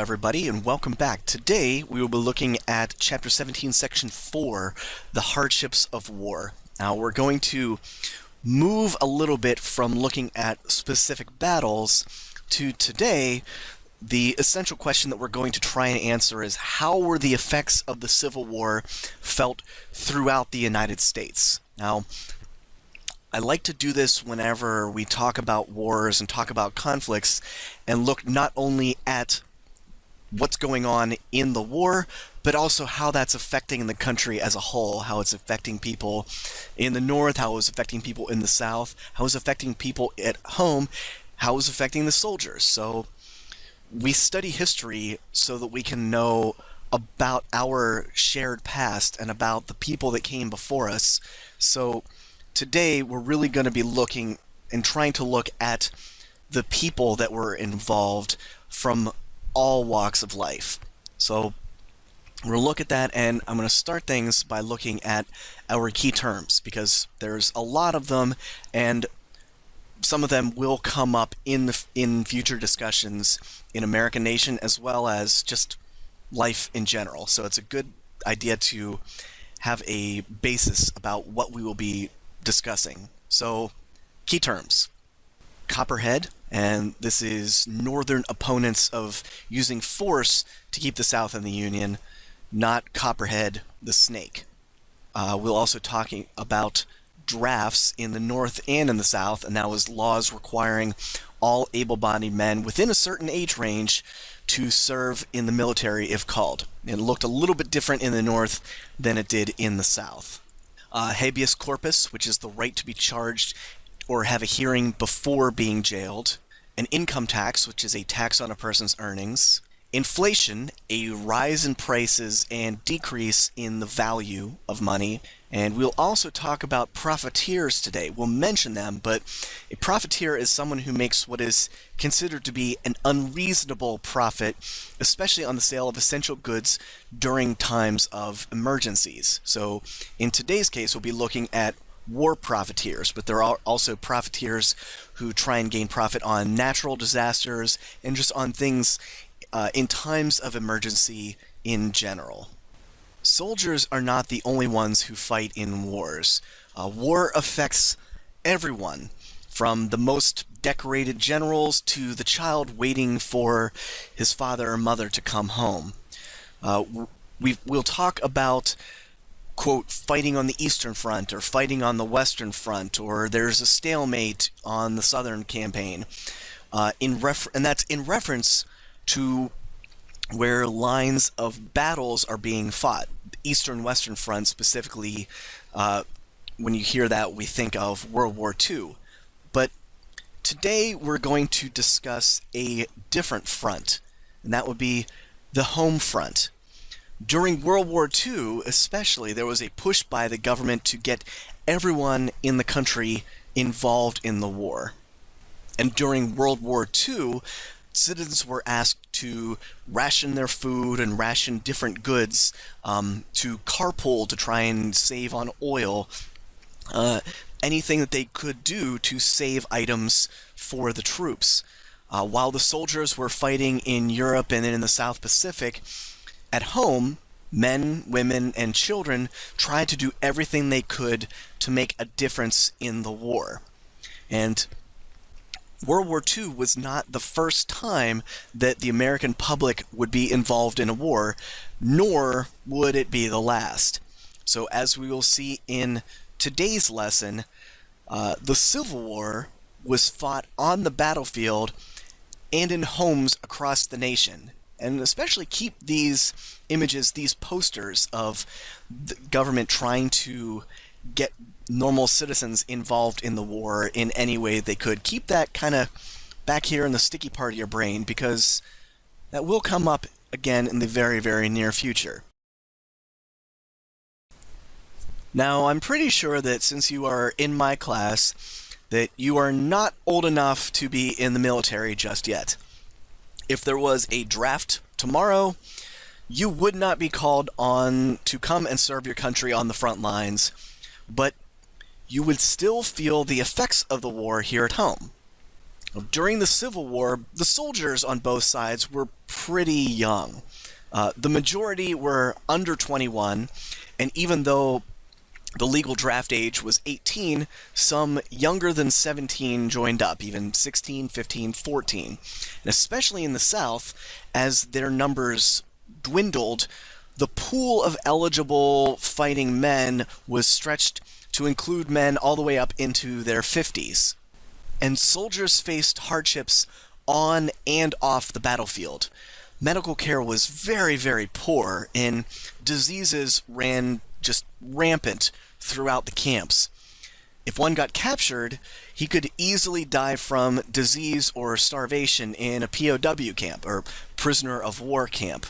everybody, and welcome back. Today, we will be looking at Chapter 17, Section 4, The Hardships of War. Now, we're going to move a little bit from looking at specific battles to today. The essential question that we're going to try and answer is, how were the effects of the Civil War felt throughout the United States? Now, I like to do this whenever we talk about wars and talk about conflicts and look not only at what's going on in the war, but also how that's affecting the country as a whole, how it's affecting people in the North, how it's affecting people in the South, how it's affecting people at home, how it's affecting the soldiers. So we study history so that we can know about our shared past and about the people that came before us. So today, we're really going to be looking and trying to look at the people that were involved from all walks of life. So we're going to look at that, and I'm going to start things by looking at our key terms, because there's a lot of them, and some of them will come up in future discussions in American Nation as well as just life in general. So it's a good idea to have a basis about what we will be discussing. So, key terms. Copperhead, and this is Northern opponents of using force to keep the South in the Union, not Copperhead the snake. We'll also talking about drafts in the North and in the South, and that was laws requiring all able-bodied men within a certain age range to serve in the military if called. It looked a little bit different in the North than it did in the South. Habeas corpus, which is the right to be charged or have a hearing before being jailed. An income tax, which is a tax on a person's earnings. Inflation, a rise in prices and decrease in the value of money. And we'll also talk about profiteers today. We'll mention them, but a profiteer is someone who makes what is considered to be an unreasonable profit, especially on the sale of essential goods during times of emergencies. So in today's case, we'll be looking at war profiteers, but there are also profiteers who try and gain profit on natural disasters and just on things in times of emergency in general. Soldiers are not the only ones who fight in wars. War affects everyone, from the most decorated generals to the child waiting for his father or mother to come home. We'll talk about, quote, fighting on the Eastern Front or fighting on the Western Front, or there's a stalemate on the Southern campaign, and that's in reference to where lines of battles are being fought. Eastern Western Front specifically, when you hear that, we think of World War II. But today we're going to discuss a different front, and that would be the home front. During World War II, especially, there was a push by the government to get everyone in the country involved in the war. And during World War II, citizens were asked to ration their food and ration different goods, to carpool to try and save on oil, anything that they could do to save items for the troops. While the soldiers were fighting in Europe and in the South Pacific, at home, men, women, and children tried to do everything they could to make a difference in the war. And World War II was not the first time that the American public would be involved in a war, nor would it be the last. So as we will see in today's lesson, the Civil War was fought on the battlefield and in homes across the nation. And especially keep these images, these posters of the government trying to get normal citizens involved in the war in any way they could. Keep that kind of back here in the sticky part of your brain, because that will come up again in the very, very near future. Now, I'm pretty sure that since you are in my class, that you are not old enough to be in the military just yet. If there was a draft tomorrow, you would not be called on to come and serve your country on the front lines, but you would still feel the effects of the war here at home. During the Civil War, the soldiers on both sides were pretty young. The majority were under 21, and even though the legal draft age was 18, some younger than 17 joined up, even 16, 15, 14. And especially in the South, as their numbers dwindled, the pool of eligible fighting men was stretched to include men all the way up into their 50s. And soldiers faced hardships on and off the battlefield. Medical care was very, very poor, and diseases ran just rampant throughout the camps. If one got captured, he could easily die from disease or starvation in a POW camp, or prisoner of war camp.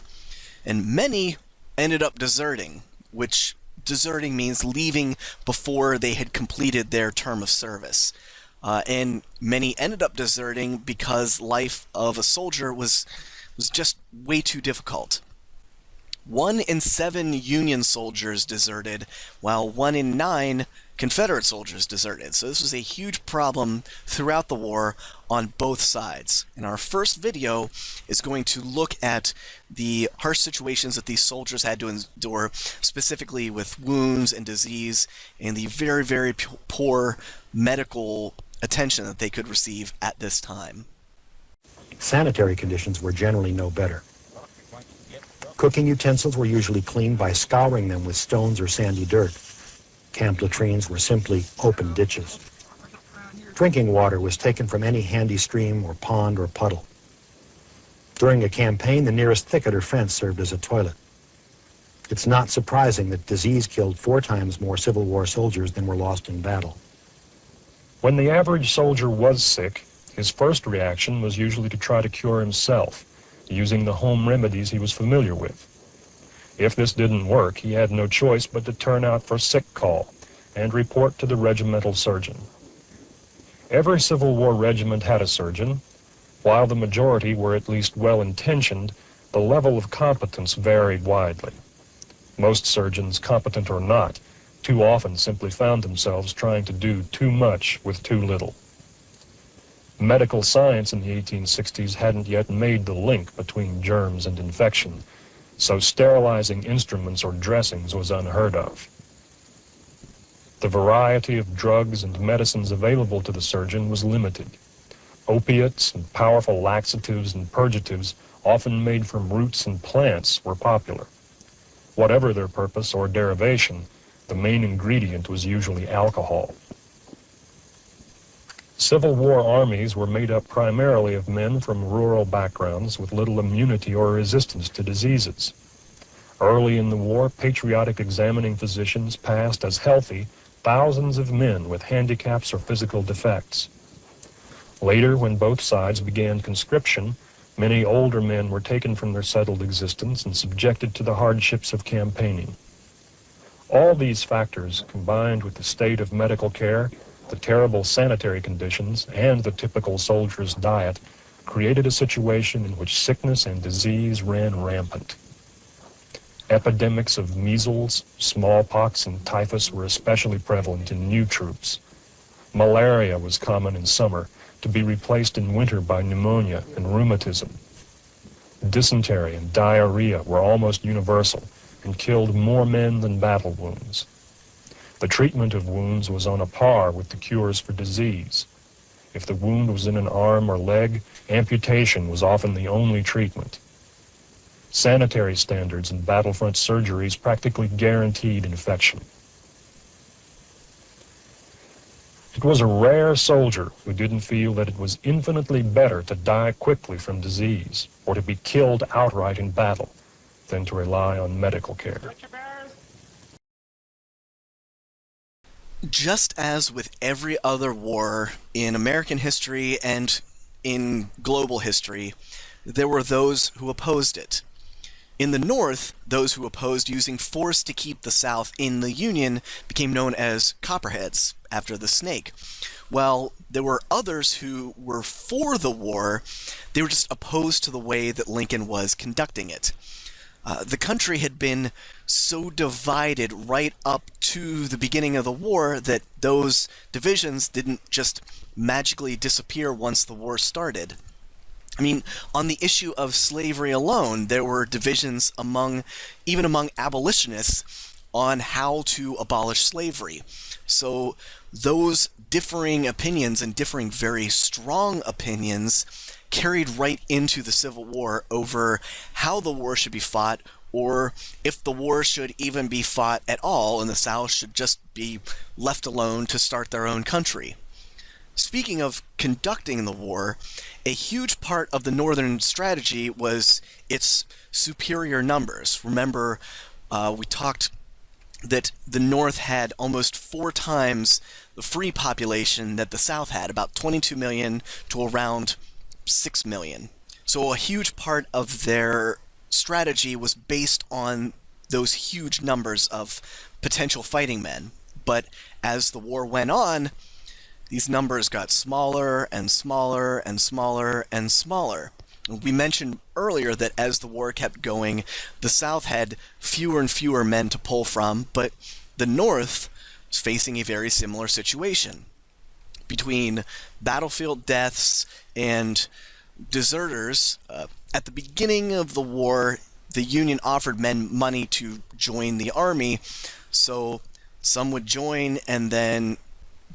And many ended up deserting, which deserting means leaving before they had completed their term of service. And many ended up deserting because life of a soldier was just way too difficult. 1 in 7 Union soldiers deserted, while 1 in 9 Confederate soldiers deserted. So this was a huge problem throughout the war on both sides. And our first video is going to look at the harsh situations that these soldiers had to endure, specifically with wounds and disease, and the very, very poor medical attention that they could receive at this time. Sanitary conditions were generally no better. Cooking utensils were usually cleaned by scouring them with stones or sandy dirt. Camp latrines were simply open ditches. Drinking water was taken from any handy stream or pond or puddle. During a campaign, the nearest thicket or fence served as a toilet. It's not surprising that disease killed 4 times more Civil War soldiers than were lost in battle. When the average soldier was sick, his first reaction was usually to try to cure himself, using the home remedies he was familiar with. If this didn't work, he had no choice but to turn out for sick call and report to the regimental surgeon. Every Civil War regiment had a surgeon. While the majority were at least well-intentioned, the level of competence varied widely. Most surgeons, competent or not, too often simply found themselves trying to do too much with too little. Medical science in the 1860s hadn't yet made the link between germs and infection, so sterilizing instruments or dressings was unheard of. The variety of drugs and medicines available to the surgeon was limited. Opiates and powerful laxatives and purgatives, often made from roots and plants, were popular. Whatever their purpose or derivation, the main ingredient was usually alcohol. Civil War armies were made up primarily of men from rural backgrounds with little immunity or resistance to diseases. Early in the war, patriotic examining physicians passed as healthy thousands of men with handicaps or physical defects. Later, when both sides began conscription, many older men were taken from their settled existence and subjected to the hardships of campaigning. All these factors, combined with the state of medical care, the terrible sanitary conditions, and the typical soldier's diet, created a situation in which sickness and disease ran rampant. Epidemics of measles, smallpox, and typhus were especially prevalent in new troops. Malaria was common in summer, to be replaced in winter by pneumonia and rheumatism. Dysentery and diarrhea were almost universal and killed more men than battle wounds. The treatment of wounds was on a par with the cures for disease. If the wound was in an arm or leg, amputation was often the only treatment. Sanitary standards and battlefront surgeries practically guaranteed infection. It was a rare soldier who didn't feel that it was infinitely better to die quickly from disease or to be killed outright in battle than to rely on medical care. Just as with every other war in American history and in global history, there were those who opposed it. In the North, those who opposed using force to keep the South in the Union became known as Copperheads, after the snake. While there were others who were for the war, they were just opposed to the way that Lincoln was conducting it. The country had been so divided right up to the beginning of the war that those divisions didn't just magically disappear once the war started. I mean, on the issue of slavery alone, there were divisions even among abolitionists on how to abolish slavery. So those differing opinions and differing very strong opinions carried right into the Civil War over how the war should be fought, or if the war should even be fought at all and the South should just be left alone to start their own country. Speaking of conducting the war, a huge part of the Northern strategy was its superior numbers. Remember, we talked that the North had almost 4 times the free population that the South had, about 22 million to around 6 million. So a huge part of their strategy was based on those huge numbers of potential fighting men. But as the war went on, these numbers got smaller and smaller and smaller and smaller. We mentioned earlier that as the war kept going, the South had fewer and fewer men to pull from, but the North was facing a very similar situation. Between battlefield deaths and deserters, at the beginning of the war, the Union offered men money to join the army, so some would join and then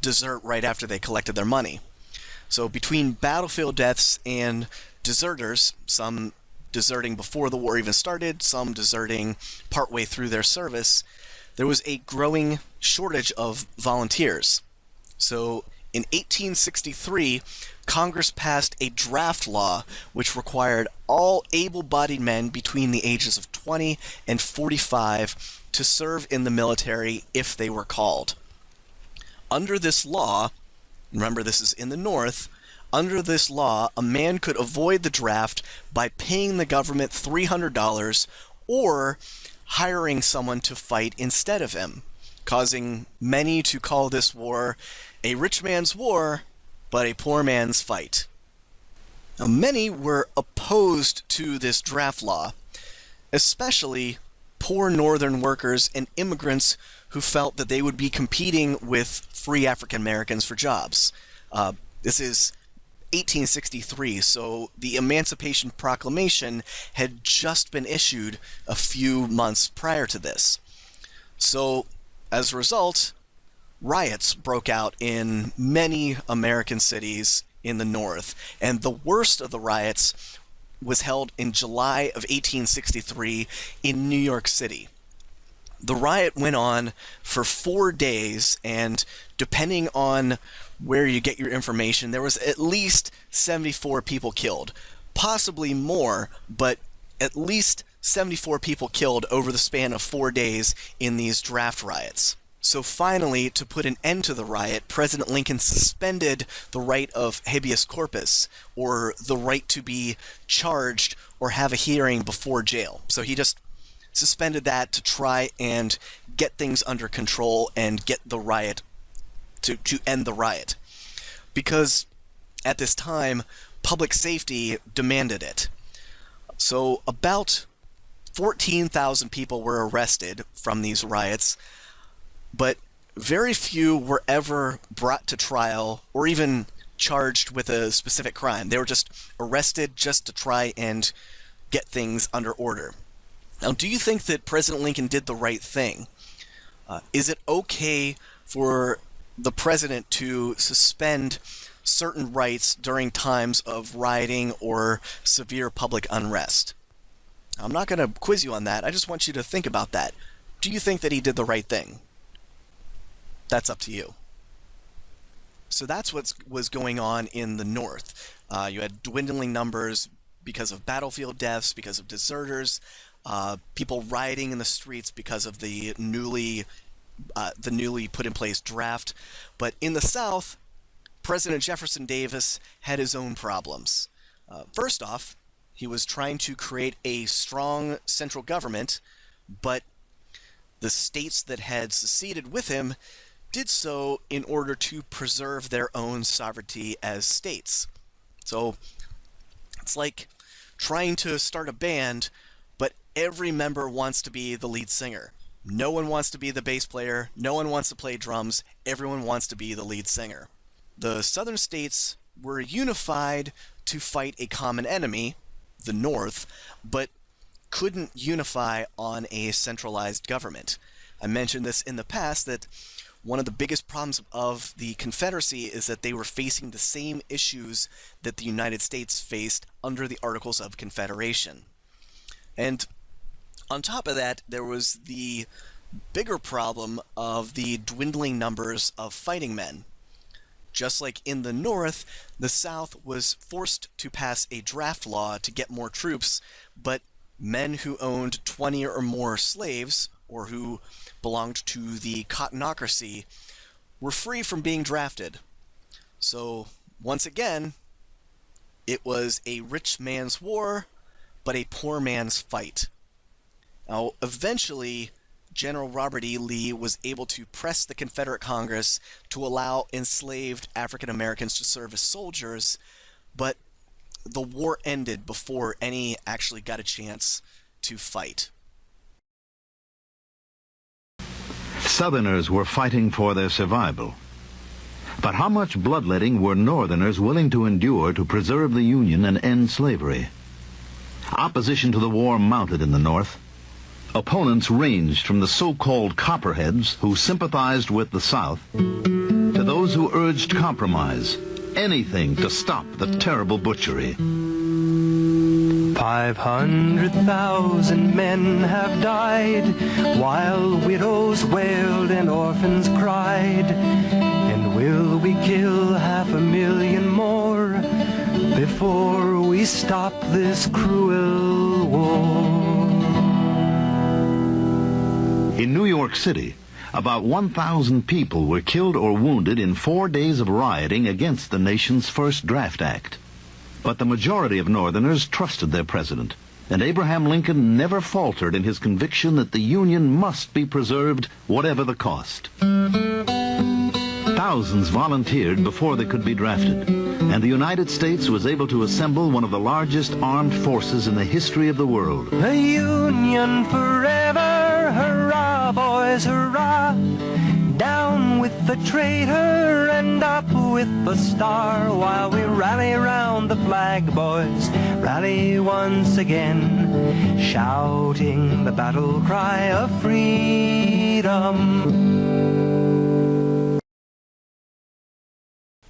desert right after they collected their money. So between battlefield deaths and deserters, some deserting before the war even started, some deserting partway through their service, there was a growing shortage of volunteers. So in 1863, Congress passed a draft law which required all able-bodied men between the ages of 20 and 45 to serve in the military if they were called. Under this law, remember this is in the North, under this law, a man could avoid the draft by paying the government $300 or hiring someone to fight instead of him, causing many to call this war a rich man's war, but a poor man's fight. Now, many were opposed to this draft law, especially poor Northern workers and immigrants who felt that they would be competing with free African Americans for jobs. This is 1863, so the Emancipation Proclamation had just been issued a few months prior to this. So, as a result, riots broke out in many American cities in the North, and the worst of the riots was held in July of 1863 in New York City. The riot went on for 4 days, and depending on where you get your information, there was at least 74 people killed. Possibly more, but at least 74 people killed over the span of 4 days in these draft riots. So finally, to put an end to the riot, President Lincoln suspended the right of habeas corpus, or the right to be charged or have a hearing before jail. So he just suspended that to try and get things under control and get the riot to end the riot. Because at this time, public safety demanded it. So about 14,000 people were arrested from these riots, but very few were ever brought to trial or even charged with a specific crime. They were just arrested just to try and get things under order. Now, do you think that President Lincoln did the right thing? Is it okay for the president to suspend certain rights during times of rioting or severe public unrest? I'm not going to quiz you on that. I just want you to think about that. Do you think that he did the right thing? That's up to you. So that's what was going on in the North. You had dwindling numbers because of battlefield deaths, because of deserters, people rioting in the streets because of the newly put in place draft. But in the South, President Jefferson Davis had his own problems. First off, he was trying to create a strong central government, but the states that had seceded with him did so in order to preserve their own sovereignty as states. So it's like trying to start a band, but every member wants to be the lead singer. No one wants to be the bass player. No one wants to play drums. Everyone wants to be the lead singer. The southern states were unified to fight a common enemy, the North, but couldn't unify on a centralized government. I mentioned this in the past, that one of the biggest problems of the Confederacy is that they were facing the same issues that the United States faced under the Articles of Confederation. And on top of that, there was the bigger problem of the dwindling numbers of fighting men. Just like in the North, the South was forced to pass a draft law to get more troops, but men who owned 20 or more slaves, or who belonged to the cottonocracy, were free from being drafted. So, once again, it was a rich man's war, but a poor man's fight. Now, eventually, General Robert E. Lee was able to press the Confederate Congress to allow enslaved African Americans to serve as soldiers, but the war ended before any actually got a chance to fight. Southerners were fighting for their survival. But how much bloodletting were Northerners willing to endure to preserve the Union and end slavery? Opposition to the war mounted in the North. Opponents ranged from the so-called Copperheads, who sympathized with the South, to those who urged compromise, anything to stop the terrible butchery. 500,000 men have died, while widows wailed and orphans cried. And will we kill 500,000 more before we stop this cruel war? In New York City, about 1,000 people were killed or wounded in 4 days of rioting against the nation's first draft act. But the majority of Northerners trusted their president, and Abraham Lincoln never faltered in his conviction that the Union must be preserved, whatever the cost. Thousands volunteered before they could be drafted, and the United States was able to assemble one of the largest armed forces in the history of the world. The Union forever, hurrah, boys, hurrah! Down with the traitor and up with the star, while we rally round the flag, boys, rally once again, shouting the battle cry of freedom.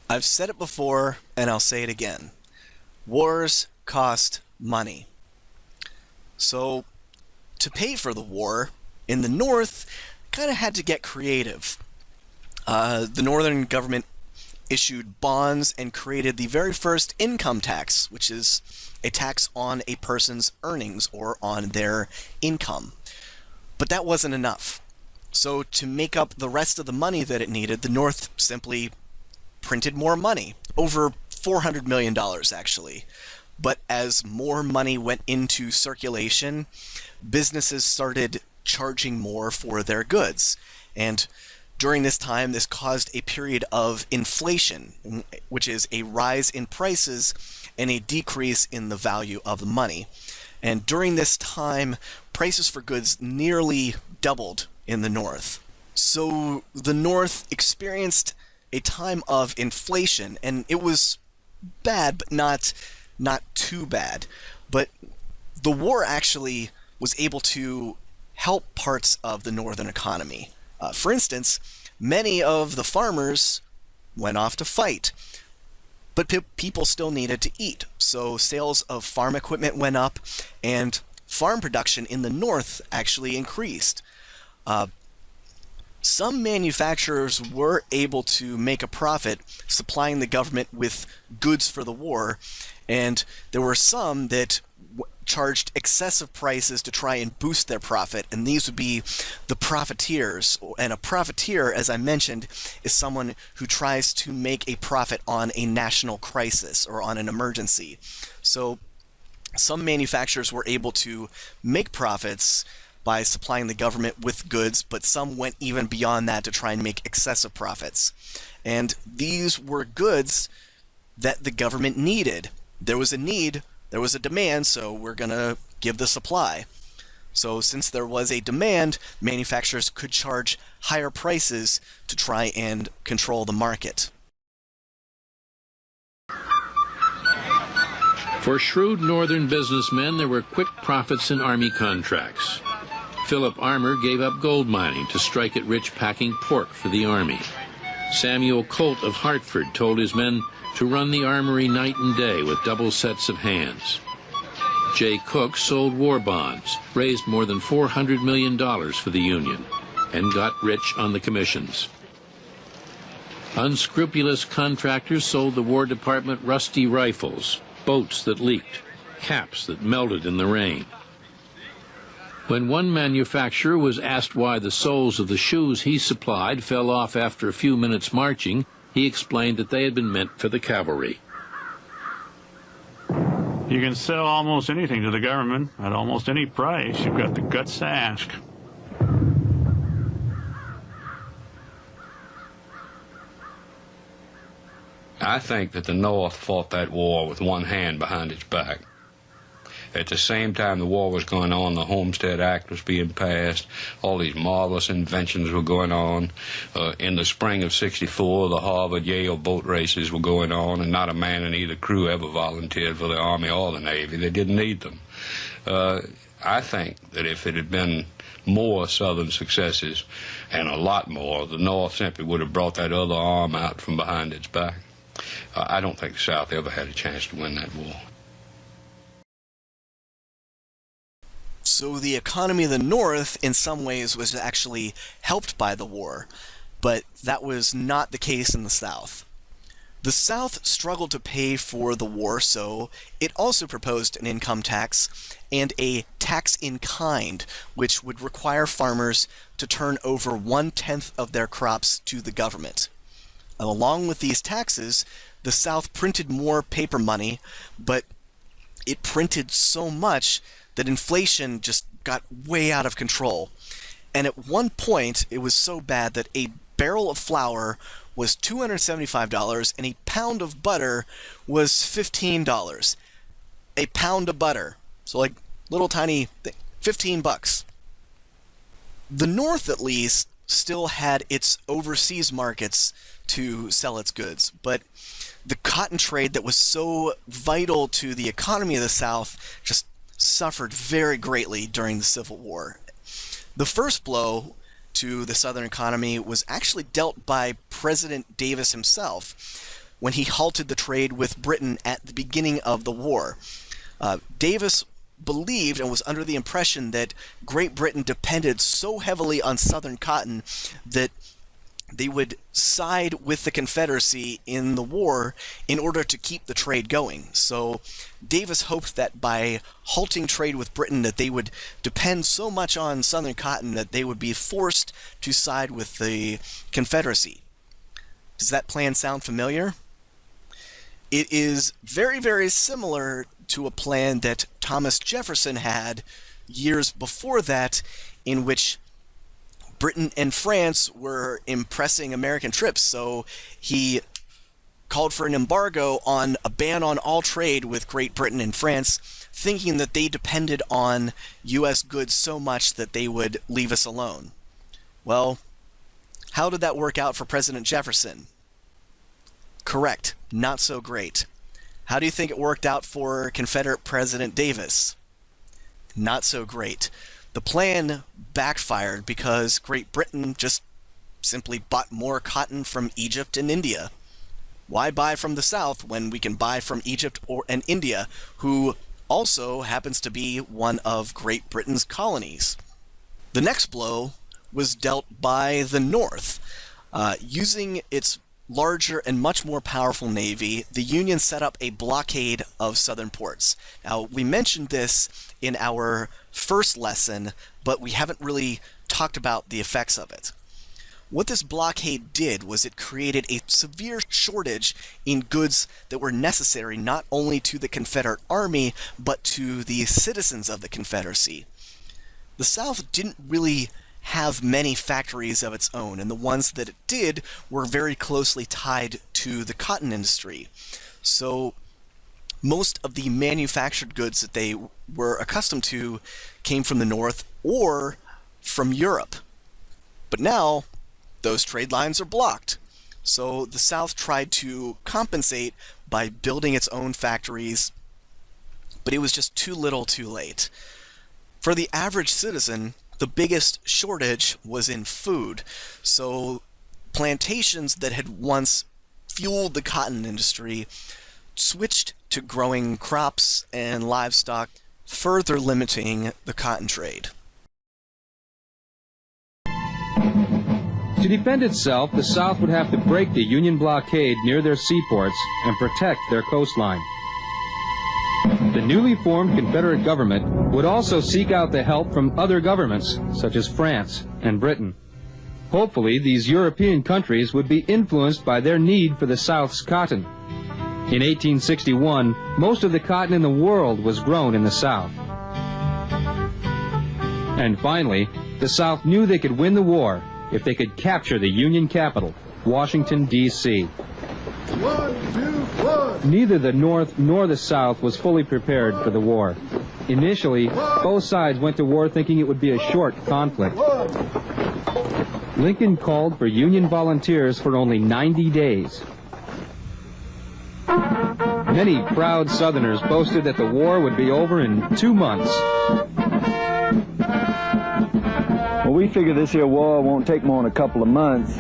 I've said it before, and I'll say it again. Wars cost money. So, to pay for the war, in the North, kind of had to get creative. The Northern government issued bonds and created the very first income tax, which is a tax on a person's earnings or on their income. But that wasn't enough. So to make up the rest of the money that it needed, the North simply printed more money, over $400 million actually. But as more money went into circulation, businesses started charging more for their goods. And during this time, this caused a period of inflation, which is a rise in prices and a decrease in the value of the money. And during this time, prices for goods nearly doubled in the North. So the North experienced a time of inflation, and it was bad, but not too bad. But the war actually was able to help parts of the Northern economy. For instance, many of the farmers went off to fight, but people still needed to eat. So sales of farm equipment went up, and farm production in the North actually increased. Some manufacturers were able to make a profit supplying the government with goods for the war, and there were some that charged excessive prices to try and boost their profit, and these would be the profiteers. And a profiteer, as I mentioned, is someone who tries to make a profit on a national crisis or on an emergency. So some manufacturers were able to make profits by supplying the government with goods, but some went even beyond that to try and make excessive profits. And these were goods that the government needed. There was a need, there was a demand, so we're going to give the supply. So since there was a demand, manufacturers could charge higher prices to try and control the market. For shrewd northern businessmen, there were quick profits in Army contracts. Philip Armour gave up gold mining to strike it rich packing pork for the Army. Samuel Colt of Hartford told his men to run the armory night and day with double sets of hands. Jay Cook sold war bonds, raised more than $400 million for the Union, and got rich on the commissions. Unscrupulous contractors sold the War Department rusty rifles, boats that leaked, caps that melted in the rain. When one manufacturer was asked why the soles of the shoes he supplied fell off after a few minutes marching, he explained that they had been meant for the cavalry. You can sell almost anything to the government at almost any price. You've got the guts to ask. I think that the North fought that war with one hand behind its back. At the same time the war was going on, the Homestead Act was being passed. All these marvelous inventions were going on. In the spring of '64, the Harvard-Yale boat races were going on, and not a man in either crew ever volunteered for the Army or the Navy. They didn't need them. I think that if it had been more Southern successes, and a lot more, the North simply would have brought that other arm out from behind its back. I don't think the South ever had a chance to win that war. So the economy of the North, in some ways, was actually helped by the war, but that was not the case in the South. The South struggled to pay for the war, so it also proposed an income tax and a tax in kind, which would require farmers to turn over 1/10 of their crops to the government. Along with these taxes, the South printed more paper money, but it printed so much that inflation just got way out of control. And at one point, it was so bad that a barrel of flour was $275 and a pound of butter was $15. A pound of butter. So like little tiny thing, $15. The North, at least, still had its overseas markets to sell its goods, but the cotton trade that was so vital to the economy of the South just suffered very greatly during the Civil War. The first blow to the Southern economy was actually dealt by President Davis himself when he halted the trade with Britain at the beginning of the war. Davis believed and was under the impression that Great Britain depended so heavily on Southern cotton that they would side with the Confederacy in the war in order to keep the trade going. So Davis hoped that by halting trade with Britain that they would depend so much on Southern cotton that they would be forced to side with the Confederacy. Does that plan sound familiar? It is very, very similar to a plan that Thomas Jefferson had years before that, in which Britain and France were impressing American troops, so he called for an embargo on a ban on all trade with Great Britain and France, thinking that they depended on U.S. goods so much that they would leave us alone. Well, how did that work out for President Jefferson? Correct, not so great. How do you think it worked out for Confederate President Davis? Not so great. The plan backfired because Great Britain just simply bought more cotton from Egypt and India. Why buy from the South when we can buy from Egypt and India, who also happens to be one of Great Britain's colonies? The next blow was dealt by the North. Using its larger and much more powerful navy, the Union set up a blockade of southern ports. Now, we mentioned this in our first lesson, but we haven't really talked about the effects of it. What this blockade did was it created a severe shortage in goods that were necessary not only to the Confederate Army, but to the citizens of the Confederacy. The South didn't really have many factories of its own, and the ones that it did were very closely tied to the cotton industry. So most of the manufactured goods that they were accustomed to came from the North or from Europe. But now, those trade lines are blocked. So the South tried to compensate by building its own factories, but it was just too little too late. For the average citizen, the biggest shortage was in food. So plantations that had once fueled the cotton industry switched to growing crops and livestock, further limiting the cotton trade. To defend itself, the South would have to break the Union blockade near their seaports and protect their coastline. The newly formed Confederate government would also seek out the help from other governments, such as France and Britain. Hopefully, these European countries would be influenced by their need for the South's cotton. In 1861, most of the cotton in the world was grown in the South. And finally, the South knew they could win the war if they could capture the Union capital, Washington, D.C. Neither the North nor the South was fully prepared for the war. Initially, both sides went to war thinking it would be a short conflict. Lincoln called for Union volunteers for only 90 days. Many proud Southerners boasted that the war would be over in 2 months. Well, we figure this here war won't take more than a couple of months.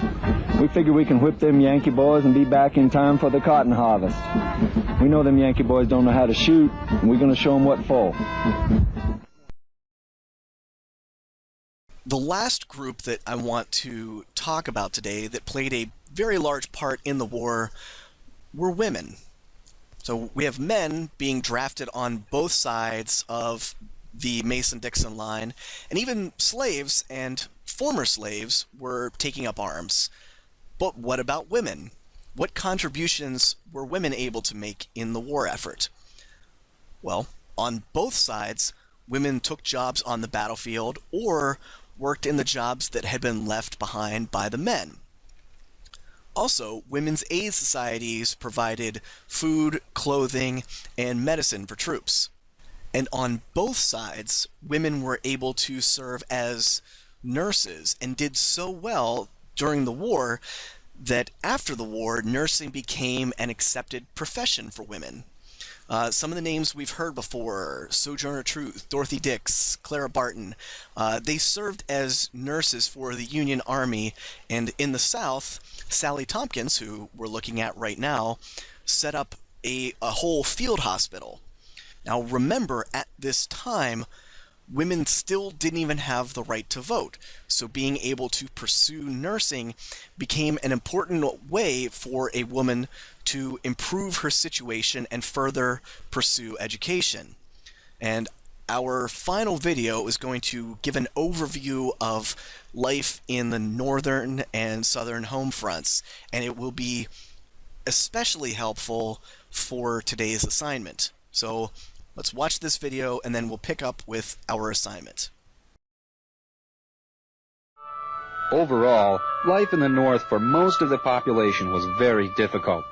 We figure we can whip them Yankee boys and be back in time for the cotton harvest. We know them Yankee boys don't know how to shoot, and we're going to show them what for. The last group that I want to talk about today that played a very large part in the war were women. So we have men being drafted on both sides of the Mason-Dixon line, and even slaves and former slaves were taking up arms. But what about women? What contributions were women able to make in the war effort? Well, on both sides, women took jobs on the battlefield or worked in the jobs that had been left behind by the men. Also, women's aid societies provided food, clothing, and medicine for troops. And on both sides, women were able to serve as nurses and did so well during the war that after the war, nursing became an accepted profession for women. Some of the names we've heard before: Sojourner Truth, Dorothy Dix, Clara Barton. They served as nurses for the Union Army, and in the South, Sally Tompkins, who we're looking at right now, set up a whole field hospital. Now remember, at this time, women still didn't even have the right to vote, so being able to pursue nursing became an important way for a woman to improve her situation and further pursue education. And our final video is going to give an overview of life in the northern and southern home fronts, and it will be especially helpful for today's assignment. So let's watch this video and then we'll pick up with our assignment. Overall, life in the North for most of the population was very difficult.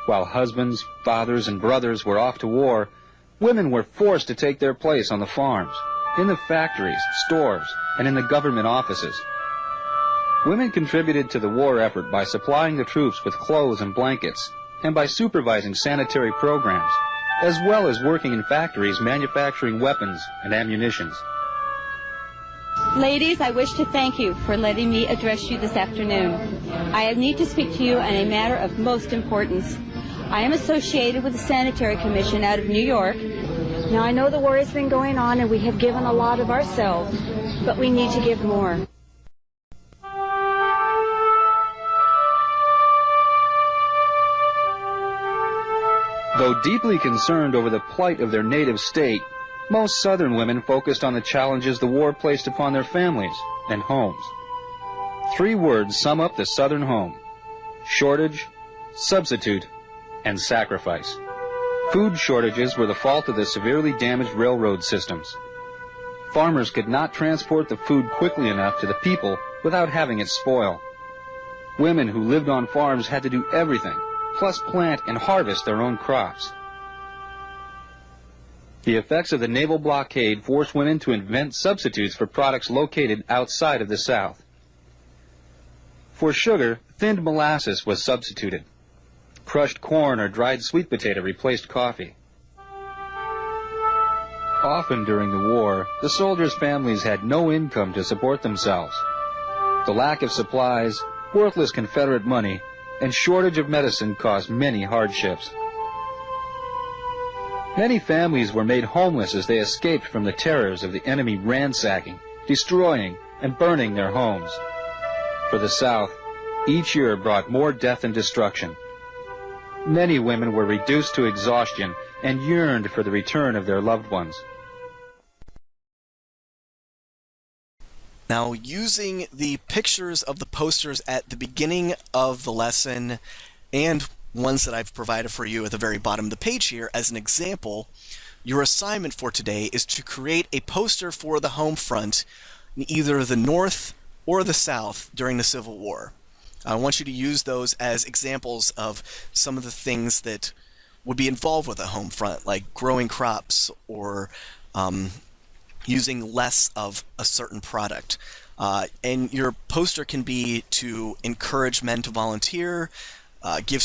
While husbands, fathers, and brothers were off to war, women were forced to take their place on the farms, in the factories, stores, and in the government offices. Women contributed to the war effort by supplying the troops with clothes and blankets, and by supervising sanitary programs, as well as working in factories manufacturing weapons and ammunitions. Ladies, I wish to thank you for letting me address you this afternoon. I need to speak to you on a matter of most importance. I am associated with the Sanitary Commission out of New York. Now, I know the war has been going on and we have given a lot of ourselves, but we need to give more. Though deeply concerned over the plight of their native state, most Southern women focused on the challenges the war placed upon their families and homes. 3 words sum up the Southern home: shortage, substitute, and sacrifice. Food shortages were the fault of the severely damaged railroad systems. Farmers could not transport the food quickly enough to the people without having it spoil. Women who lived on farms had to do everything, plus plant and harvest their own crops. The effects of the naval blockade forced women to invent substitutes for products located outside of the South. For sugar, thinned molasses was substituted. Crushed corn or dried sweet potato replaced coffee. Often during the war, the soldiers' families had no income to support themselves. The lack of supplies, worthless Confederate money, and shortage of medicine caused many hardships. Many families were made homeless as they escaped from the terrors of the enemy ransacking, destroying, and burning their homes. For the South, each year brought more death and destruction. Many women were reduced to exhaustion and yearned for the return of their loved ones. Now, using the pictures of the posters at the beginning of the lesson and ones that I've provided for you at the very bottom of the page here as an example, your assignment for today is to create a poster for the home front in either the North or the South during the Civil War. I want you to use those as examples of some of the things that would be involved with a home front, like growing crops or using less of a certain product. And your poster can be to encourage men to volunteer, give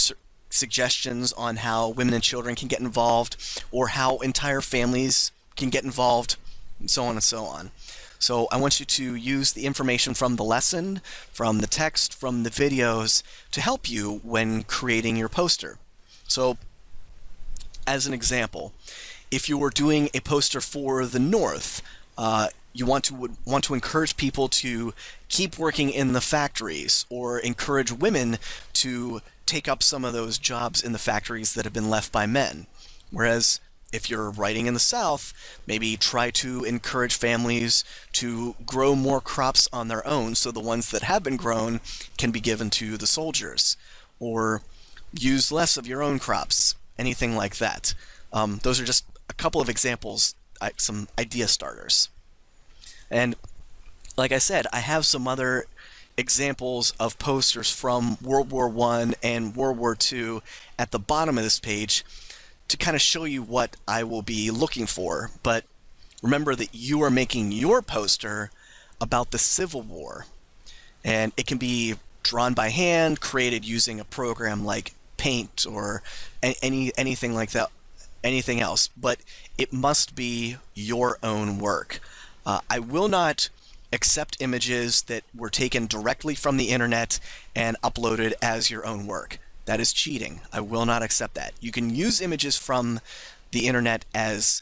suggestions on how women and children can get involved, or how entire families can get involved, and so on and so on. So I want you to use the information from the lesson, from the text, from the videos to help you when creating your poster. So as an example, if you were doing a poster for the North, you want to encourage people to keep working in the factories, or encourage women to take up some of those jobs in the factories that have been left by men. Whereas if you're writing in the South, maybe try to encourage families to grow more crops on their own, so the ones that have been grown can be given to the soldiers, or use less of your own crops, anything like that. Those are just a couple of examples, some idea starters. And like I said, I have some other examples of posters from World War I and World War II at the bottom of this page to kind of show you what I will be looking for. But remember that you are making your poster about the Civil War, and it can be drawn by hand, created using a program like Paint or anything like that, anything else, but it must be your own work. I will not accept images that were taken directly from the internet and uploaded as your own work. That is cheating. I will not accept that. You can use images from the internet as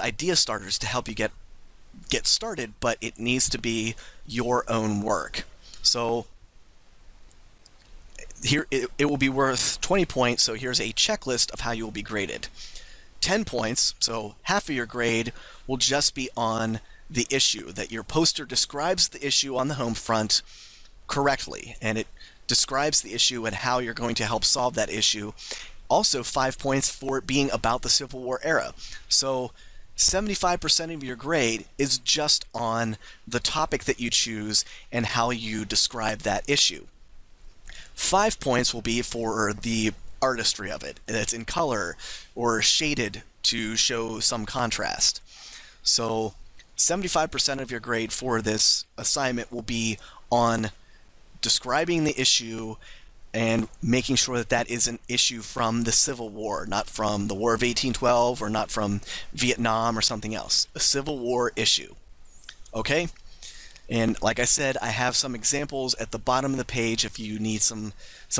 idea starters to help you get started, but it needs to be your own work. So here it will be worth 20 points, so here's a checklist of how you will be graded. 10 points, so half of your grade will just be on the issue, that your poster describes the issue on the home front correctly, and it describes the issue and how you're going to help solve that issue. Also 5 points for it being about the Civil War era. So 75% of your grade is just on the topic that you choose and how you describe that issue. 5 points will be for the artistry of it. It's in color or shaded to show some contrast. So 75% of your grade for this assignment will be on describing the issue and making sure that that is an issue from the Civil War, not from the War of 1812 or not from Vietnam or something else. A Civil War issue. Okay? And like I said, I have some examples at the bottom of the page if you need some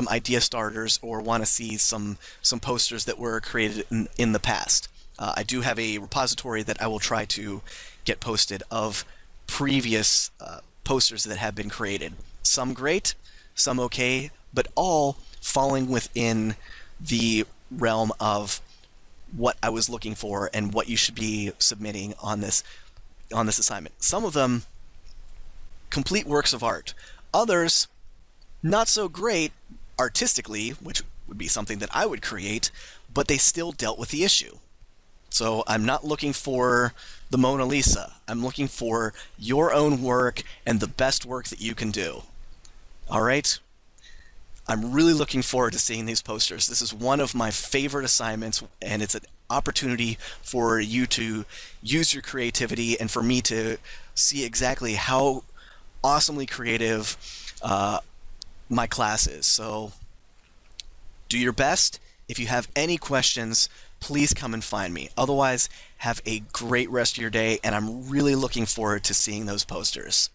idea starters or want to see some posters that were created in the past. I do have a repository that I will try to get posted of previous posters that have been created. Some great, some okay, but all falling within the realm of what I was looking for and what you should be submitting on this assignment. Some of them complete works of art. Others, not so great artistically, which would be something that I would create, but they still dealt with the issue. So I'm not looking for the Mona Lisa. I'm looking for your own work and the best work that you can do. All right? I'm really looking forward to seeing these posters. This is one of my favorite assignments, and it's opportunity for you to use your creativity and for me to see exactly how awesomely creative my class is. So do your best. If you have any questions, please come and find me. Otherwise, have a great rest of your day, and I'm really looking forward to seeing those posters.